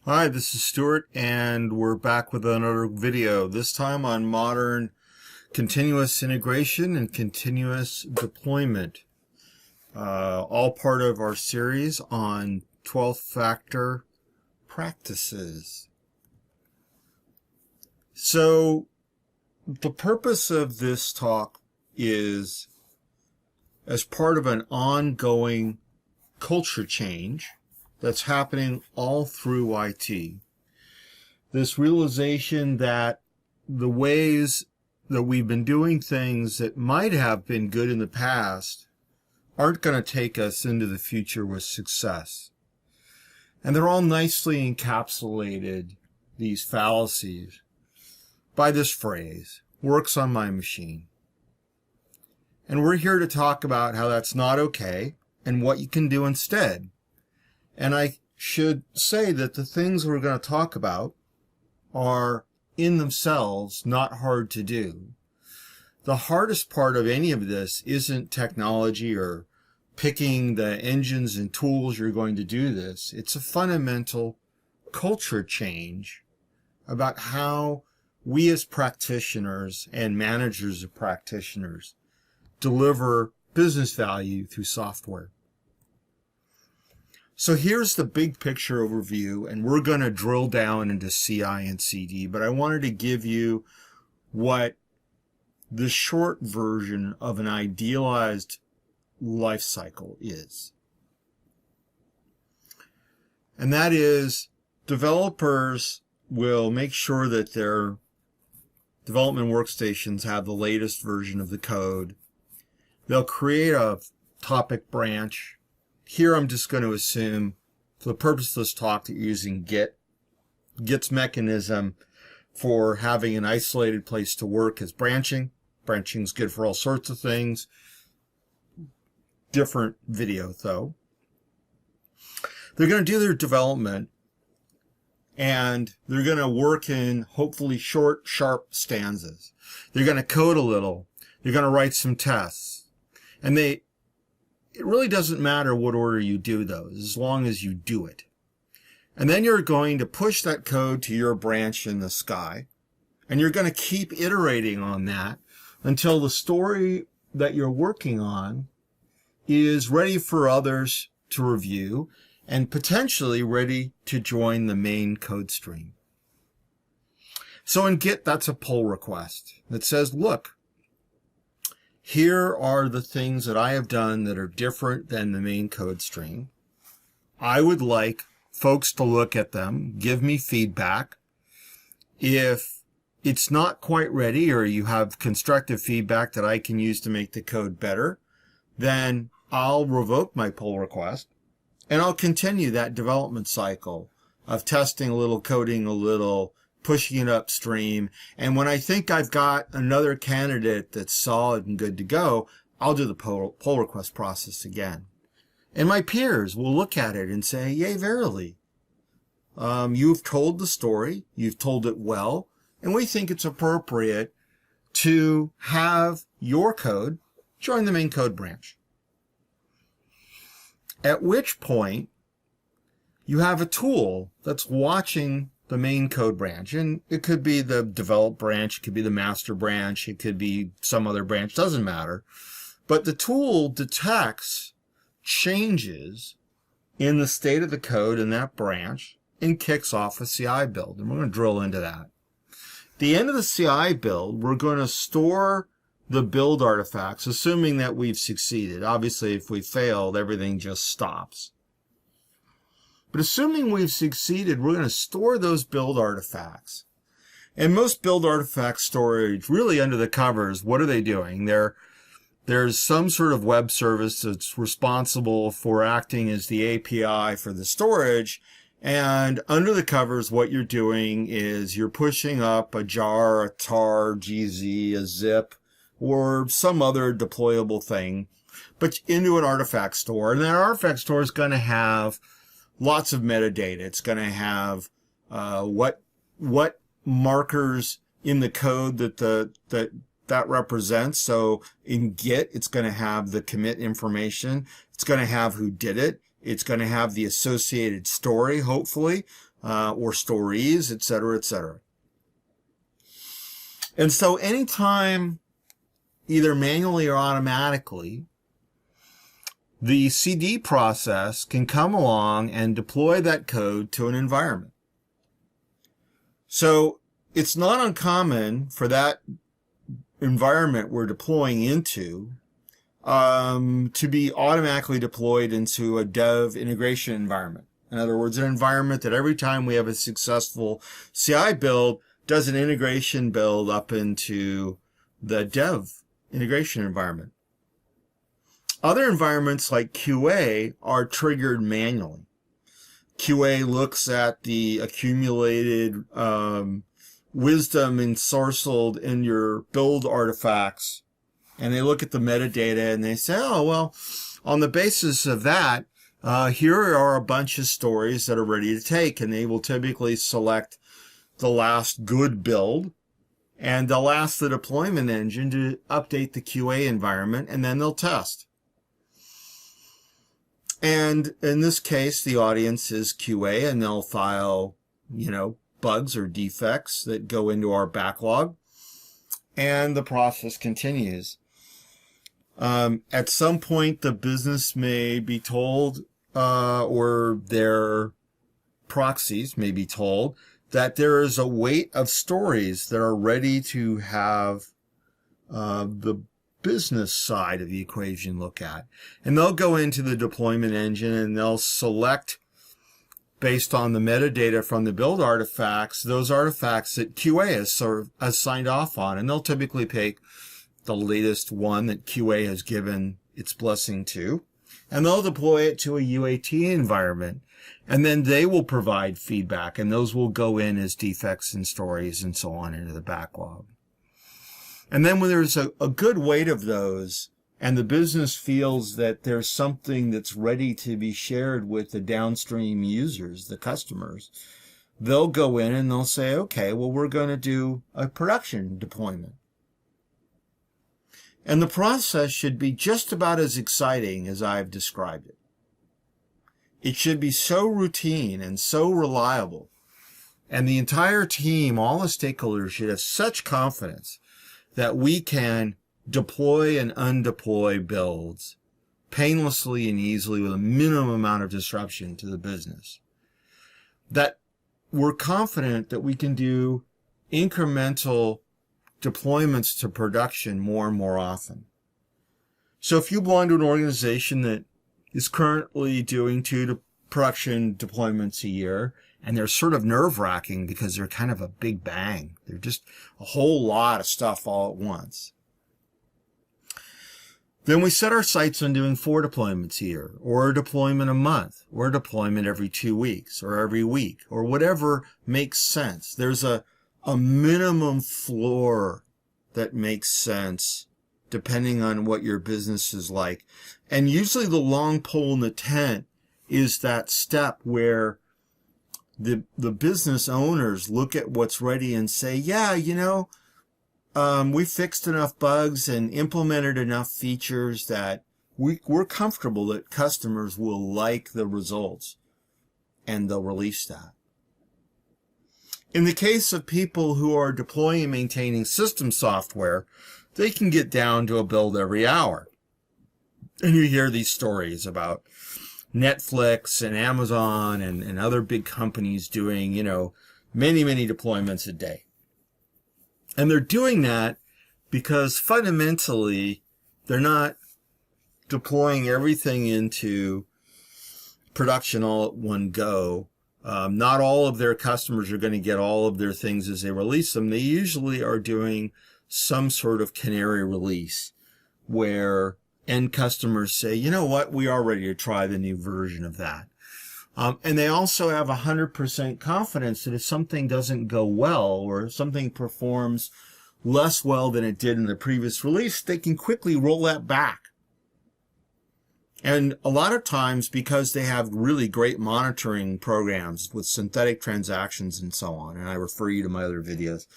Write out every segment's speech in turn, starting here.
Hi, this is Stuart, and we're back with another video, this time on modern continuous integration and continuous deployment, all part of our series on 12th factor practices. So the purpose of this talk is as part of an ongoing culture change that's happening all through IT. This realization that the ways that we've been doing things that might have been good in the past aren't going to take us into the future with success. And they're all nicely encapsulated, these fallacies, by this phrase, works on my machine. And we're here to talk about how that's not okay and what you can do instead. And I should say that the things we're going to talk about are in themselves not hard to do. The hardest part of any of this isn't technology or picking the engines and tools you're going to do this. It's a fundamental culture change about how we as practitioners and managers of practitioners deliver business value through software. So here's the big picture overview, and we're going to drill down into CI and CD, but I wanted to give you what the short version of an idealized life cycle is. And that is, developers will make sure that their development workstations have the latest version of the code. They'll create a topic branch. Here I'm just going to assume, for the purpose of this talk, that you're using Git. Git's mechanism for having an isolated place to work is branching. Branching is good for all sorts of things. Different video, though. They're going to do their development, and they're going to work in hopefully short, sharp stanzas. They're going to code a little. They're going to write some tests. And it really doesn't matter what order you do those, as long as you do it. And then you're going to push that code to your branch in the sky, and you're going to keep iterating on that until the story that you're working on is ready for others to review and potentially ready to join the main code stream. So in Git, that's a pull request that says, look, here are the things that I have done that are different than the main code stream. I would like folks to look at them, give me feedback. If it's not quite ready or you have constructive feedback that I can use to make the code better, then I'll revoke my pull request and I'll continue that development cycle of testing a little, coding a little, pushing it upstream. And when I think I've got another candidate that's solid and good to go, I'll do the pull request process again. And my peers will look at it and say, yea, verily. You've told the story, you've told it well, and we think it's appropriate to have your code join the main code branch. At which point, you have a tool that's watching the main code branch, and it could be the develop branch, it could be the master branch, it could be some other branch, doesn't matter. But the tool detects changes in the state of the code in that branch and kicks off a CI build, and we're going to drill into that. At the end of the CI build, we're going to store the build artifacts, assuming that we've succeeded. Obviously, if we failed, everything just stops. But assuming we've succeeded, we're going to store those build artifacts. And most build artifact storage, really under the covers, what are they doing? There's some sort of web service that's responsible for acting as the API for the storage. And under the covers, what you're doing is you're pushing up a jar, a tar, GZ, a zip, or some other deployable thing, but into an artifact store. And that artifact store is going to have lots of metadata. It's going to have what markers in the code that represents. So in Git, it's going to have the commit information. It's going to have who did it. It's going to have the associated story, hopefully, or stories, etc., etc. And so anytime, either manually or automatically, the CD process can come along and deploy that code to an environment. So it's not uncommon for that environment we're deploying into to be automatically deployed into a dev integration environment. In other words, an environment that every time we have a successful CI build, does an integration build up into the dev integration environment. Other environments like QA are triggered manually. QA looks at the accumulated wisdom ensorcelled in your build artifacts, and they look at the metadata and they say, oh, well, on the basis of that, here are a bunch of stories that are ready to take, and they will typically select the last good build, and they'll ask the deployment engine to update the QA environment, and then they'll test. And in this case, the audience is QA, and they'll file, bugs or defects that go into our backlog, and the process continues. At some point, the business may be told, or their proxies may be told, that there is a weight of stories that are ready to have the business side of the equation look at. And they'll go into the deployment engine and they'll select, based on the metadata from the build artifacts, those artifacts that QA has signed off on. And they'll typically pick the latest one that QA has given its blessing to, and they'll deploy it to a UAT environment. And then they will provide feedback, and those will go in as defects and stories and so on into the backlog. And then when there's a good weight of those, and the business feels that there's something that's ready to be shared with the downstream users, the customers, they'll go in and they'll say, okay, well, we're going to do a production deployment. And the process should be just about as exciting as I've described it. It should be so routine and so reliable. And the entire team, all the stakeholders, should have such confidence that we can deploy and undeploy builds painlessly and easily with a minimum amount of disruption to the business. That we're confident that we can do incremental deployments to production more and more often. So if you belong to an organization that is currently doing 2 production deployments a year, and they're sort of nerve-wracking because they're kind of a big bang. They're just a whole lot of stuff all at once. Then we set our sights on doing 4 deployments a year, or a deployment a month, or a deployment every 2 weeks, or every week, or whatever makes sense. There's a minimum floor that makes sense depending on what your business is like. And usually the long pole in the tent is that step where the business owners look at what's ready and say, yeah, we fixed enough bugs and implemented enough features that we're comfortable that customers will like the results, and they'll release that. In the case of people who are deploying and maintaining system software, they can get down to a build every hour. And you hear these stories about Netflix and Amazon and other big companies doing, many, many deployments a day. And they're doing that because fundamentally they're not deploying everything into production all at one go. Not all of their customers are going to get all of their things as they release them. They usually are doing some sort of canary release where end customers say, you know what, we are ready to try the new version of that. And they also have 100% confidence that if something doesn't go well or something performs less well than it did in the previous release, they can quickly roll that back. And a lot of times, because they have really great monitoring programs with synthetic transactions and so on, and I refer you to my other videos,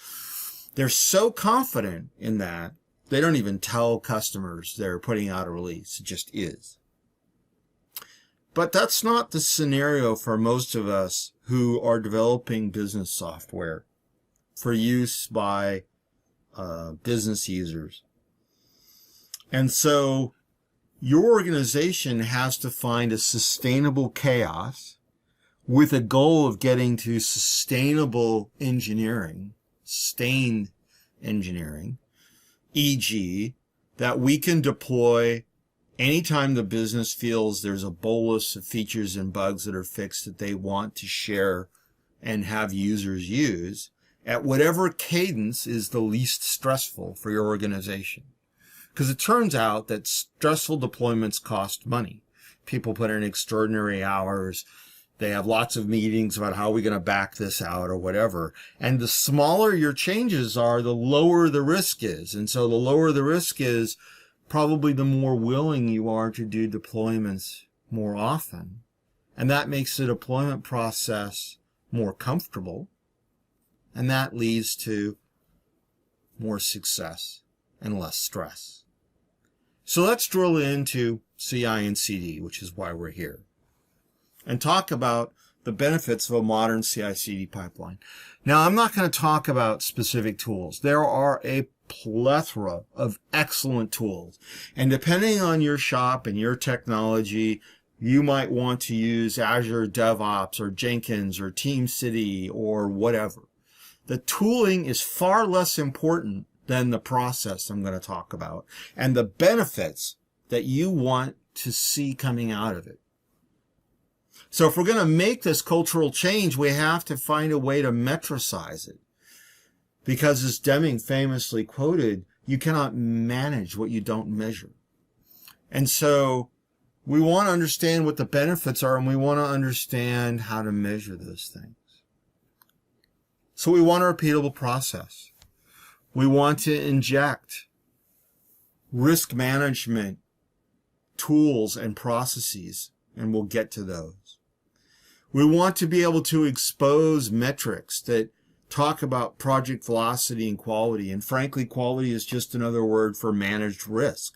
they're so confident in that, they don't even tell customers they're putting out a release. It just is. But that's not the scenario for most of us who are developing business software for use by business users. And so your organization has to find a sustainable chaos with a goal of getting to sustainable engineering, sustained engineering, e.g., that we can deploy anytime the business feels there's a bolus of features and bugs that are fixed that they want to share and have users use at whatever cadence is the least stressful for your organization. Because it turns out that stressful deployments cost money. People put in extraordinary hours. They have lots of meetings about how are we going to back this out or whatever. And the smaller your changes are, the lower the risk is. And so the lower the risk is, probably the more willing you are to do deployments more often. And that makes the deployment process more comfortable. And that leads to more success and less stress. So let's drill into CI and CD, which is why we're here, and talk about the benefits of a modern CI/CD pipeline. Now, I'm not going to talk about specific tools. There are a plethora of excellent tools. And depending on your shop and your technology, you might want to use Azure DevOps or Jenkins or TeamCity or whatever. The tooling is far less important than the process I'm going to talk about and the benefits that you want to see coming out of it. So if we're going to make this cultural change, we have to find a way to metricize it. Because as Deming famously quoted, you cannot manage what you don't measure. And so we want to understand what the benefits are, and we want to understand how to measure those things. So we want a repeatable process. We want to inject risk management tools and processes, and we'll get to those. We want to be able to expose metrics that talk about project velocity and quality. And frankly, quality is just another word for managed risk.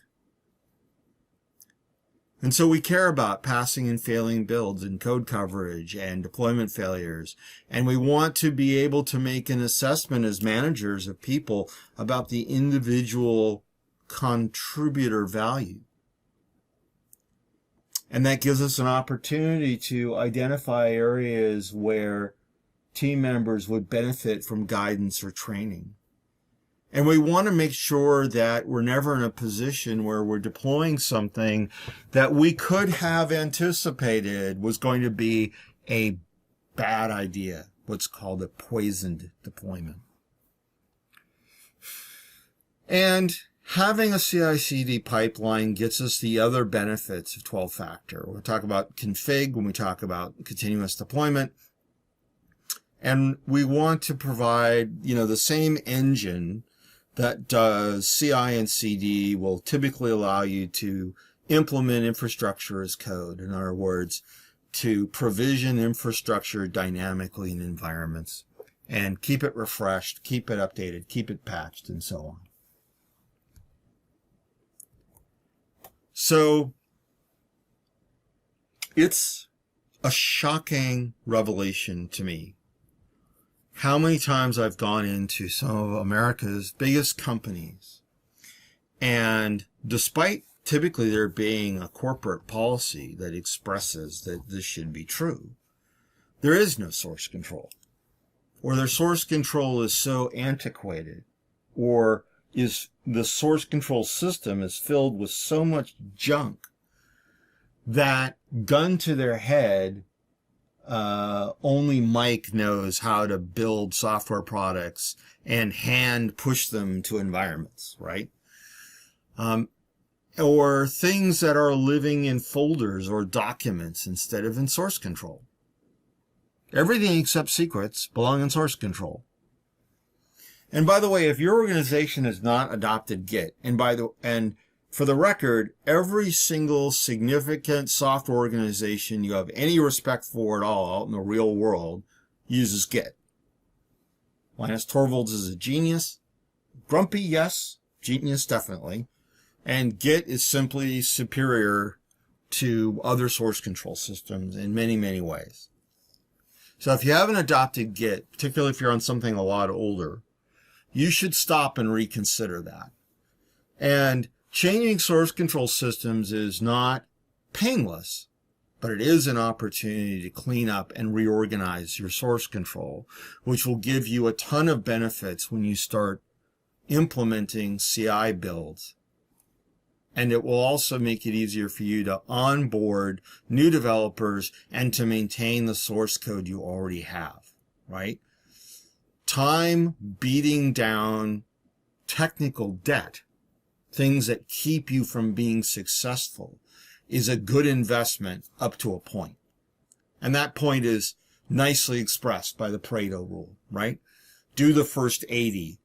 And so we care about passing and failing builds and code coverage and deployment failures. And we want to be able to make an assessment as managers of people about the individual contributor value. And that gives us an opportunity to identify areas where team members would benefit from guidance or training. And we want to make sure that we're never in a position where we're deploying something that we could have anticipated was going to be a bad idea, what's called a poisoned deployment. And having a CI/CD pipeline gets us the other benefits of 12-factor. We'll talk about config when we talk about continuous deployment. And we want to provide, the same engine that does CI and CD will typically allow you to implement infrastructure as code. In other words, to provision infrastructure dynamically in environments and keep it refreshed, keep it updated, keep it patched, and so on. So it's a shocking revelation to me how many times I've gone into some of America's biggest companies, and despite typically there being a corporate policy that expresses that this should be true, there is no source control, or their source control is so antiquated, or is the source control system is filled with so much junk that, gun to their head, only Mike knows how to build software products and hand push them to environments, right? Or things that are living in folders or documents instead of in source control. Everything except secrets belong in source control. And by the way, if your organization has not adopted Git, and for the record, every single significant software organization you have any respect for at all out in the real world uses Git. Linus Torvalds is a genius. Grumpy, yes. Genius, definitely. And Git is simply superior to other source control systems in many, many ways. So if you haven't adopted Git, particularly if you're on something a lot older, you should stop and reconsider that. And changing source control systems is not painless, but it is an opportunity to clean up and reorganize your source control, which will give you a ton of benefits when you start implementing CI builds. And it will also make it easier for you to onboard new developers and to maintain the source code you already have, right? Time beating down technical debt, things that keep you from being successful, is a good investment up to a point. And that point is nicely expressed by the Pareto rule, right? Do the first 80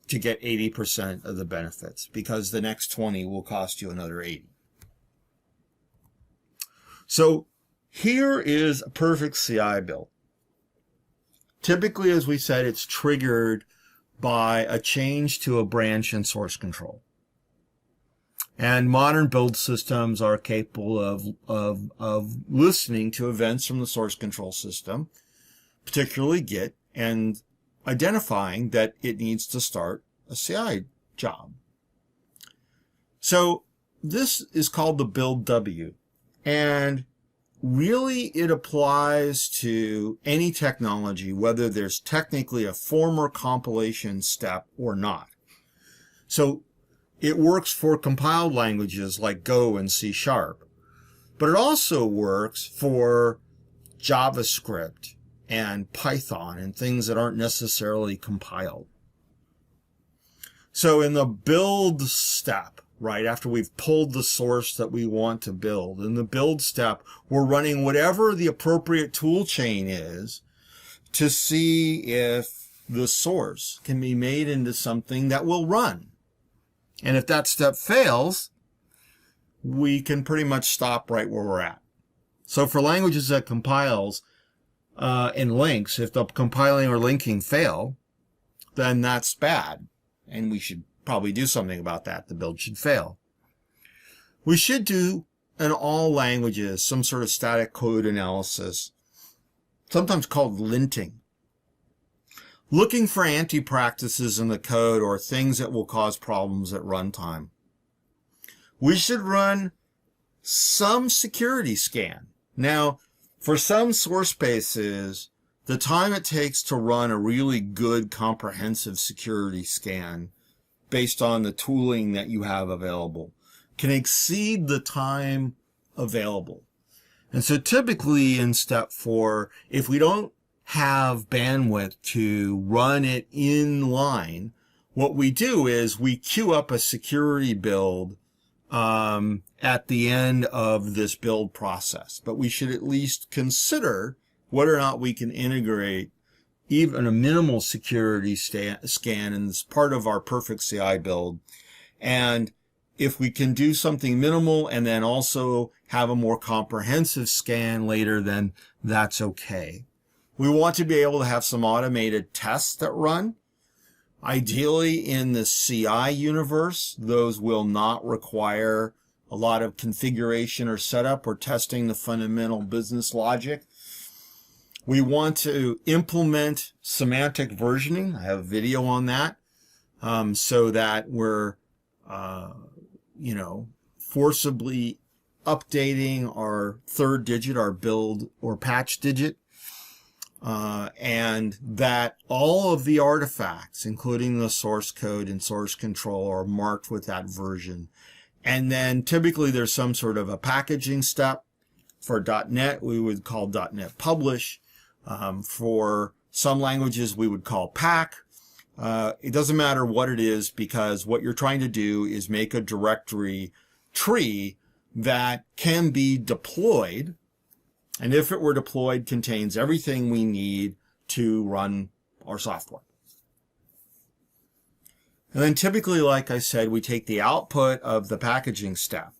to get 80% of the benefits, because the next 20 will cost you another 80. So here is a perfect CI build. Typically, as we said, it's triggered by a change to a branch in source control. And modern build systems are capable of listening to events from the source control system, particularly Git, and identifying that it needs to start a CI job. So this is called the build W, and really it applies to any technology, whether there's technically a former compilation step or not. So it works for compiled languages like Go and C#, but it also works for JavaScript and Python and things that aren't necessarily compiled. So in the build step, right after we've pulled the source that we want to build, in the build step, we're running whatever the appropriate tool chain is to see if the source can be made into something that will run. And if that step fails, we can pretty much stop right where we're at. So for languages that compiles and links, if the compiling or linking fail, then that's bad. And we should probably do something about that. The build should fail. We should do, in all languages, some sort of static code analysis, sometimes called linting. Looking for anti-practices in the code or things that will cause problems at runtime. We should run some security scan. Now, for some source bases, the time it takes to run a really good comprehensive security scan based on the tooling that you have available can exceed the time available. And so typically in step 4, if we don't have bandwidth to run it in line, what we do is we queue up a security build at the end of this build process. But we should at least consider whether or not we can integrate even a minimal security scan as part of our perfect CI build. And if we can do something minimal and then also have a more comprehensive scan later, then that's okay. We want to be able to have some automated tests that run. Ideally, in the CI universe, those will not require a lot of configuration or setup or testing the fundamental business logic. We want to implement semantic versioning. I have a video on that, so that we're, forcibly updating our third digit, our build or patch digit. And that all of the artifacts, including the source code and source control, are marked with that version. And then typically there's some sort of a packaging step. For .NET, we would call .NET publish. For some languages, we would call pack. It doesn't matter what it is, because what you're trying to do is make a directory tree that can be deployed. And if it were deployed, contains everything we need to run our software. And then typically, like I said, we take the output of the packaging step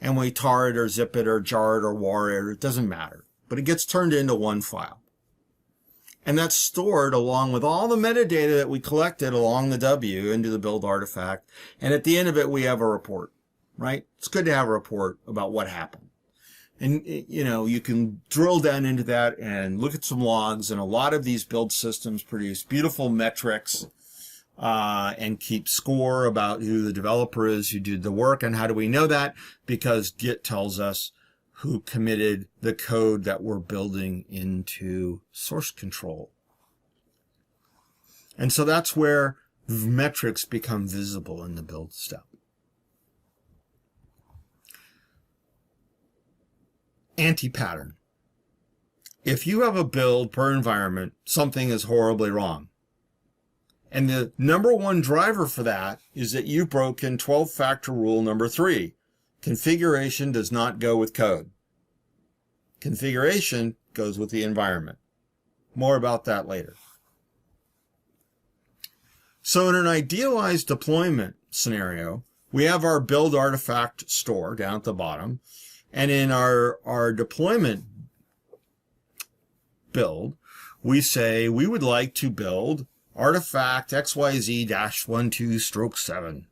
and we tar it or zip it or jar it or war it, it doesn't matter. But it gets turned into one file. And that's stored along with all the metadata that we collected along the W into the build artifact. And at the end of it, we have a report, right? It's good to have a report about what happened. And, you know, you can drill down into that and look at some logs, and a lot of these build systems produce beautiful metrics and keep score about who the developer is who did the work. And how do we know that? Because Git tells us who committed the code that we're building into source control. And so that's where metrics become visible in the build step. Anti-pattern. If you have a build per environment, something is horribly wrong. And the number one driver for that is that you've broken 12-factor rule number 3. Configuration does not go with code. Configuration goes with the environment. More about that later. So in an idealized deployment scenario, we have our build artifact store down at the bottom. And in our deployment build, we say we would like to build artifact XYZ-12/7.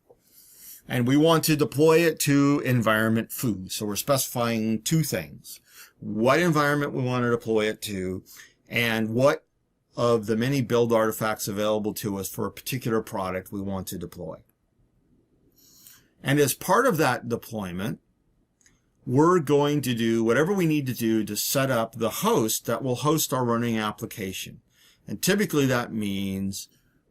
And we want to deploy it to environment foo. So we're specifying 2 things. What environment we want to deploy it to, and what of the many build artifacts available to us for a particular product we want to deploy. And as part of that deployment, we're going to do whatever we need to do to set up the host that will host our running application. And typically that means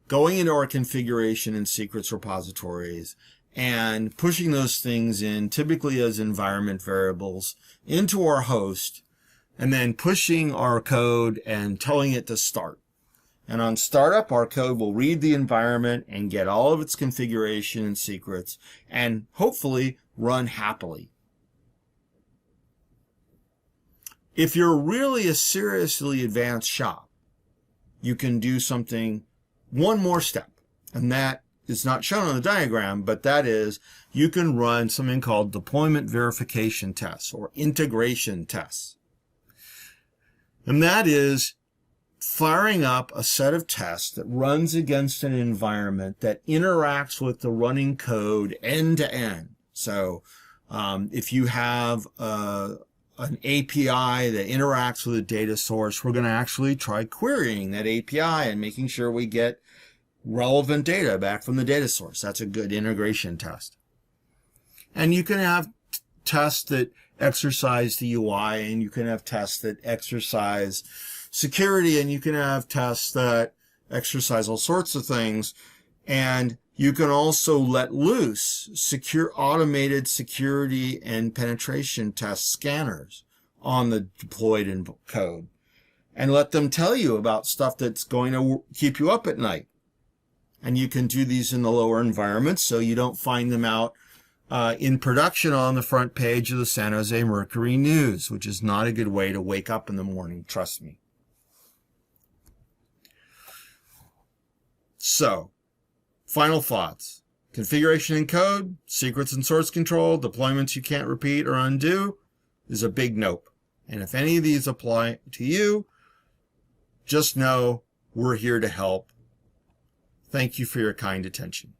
going into our configuration and secrets repositories and pushing those things in, typically as environment variables, into our host, and then pushing our code and telling it to start. And on startup, our code will read the environment and get all of its configuration and secrets, and hopefully run happily. If you're really a seriously advanced shop, you can do something, one more step, and that is not shown on the diagram, but that is you can run something called deployment verification tests or integration tests. And that is firing up a set of tests that runs against an environment that interacts with the running code end to end. So if you have an API that interacts with a data source, we're going to actually try querying that API and making sure we get relevant data back from the data source. That's a good integration test. And you can have tests that exercise the UI, and you can have tests that exercise security, and you can have tests that exercise all sorts of things. And you can also let loose automated security and penetration test scanners on the deployed code and let them tell you about stuff that's going to keep you up at night. And you can do these in the lower environments so you don't find them out in production on the front page of the San Jose Mercury News, which is not a good way to wake up in the morning, trust me. So, final thoughts. Configuration and code, secrets and source control, deployments you can't repeat or undo is a big nope. And if any of these apply to you, just know we're here to help. Thank you for your kind attention.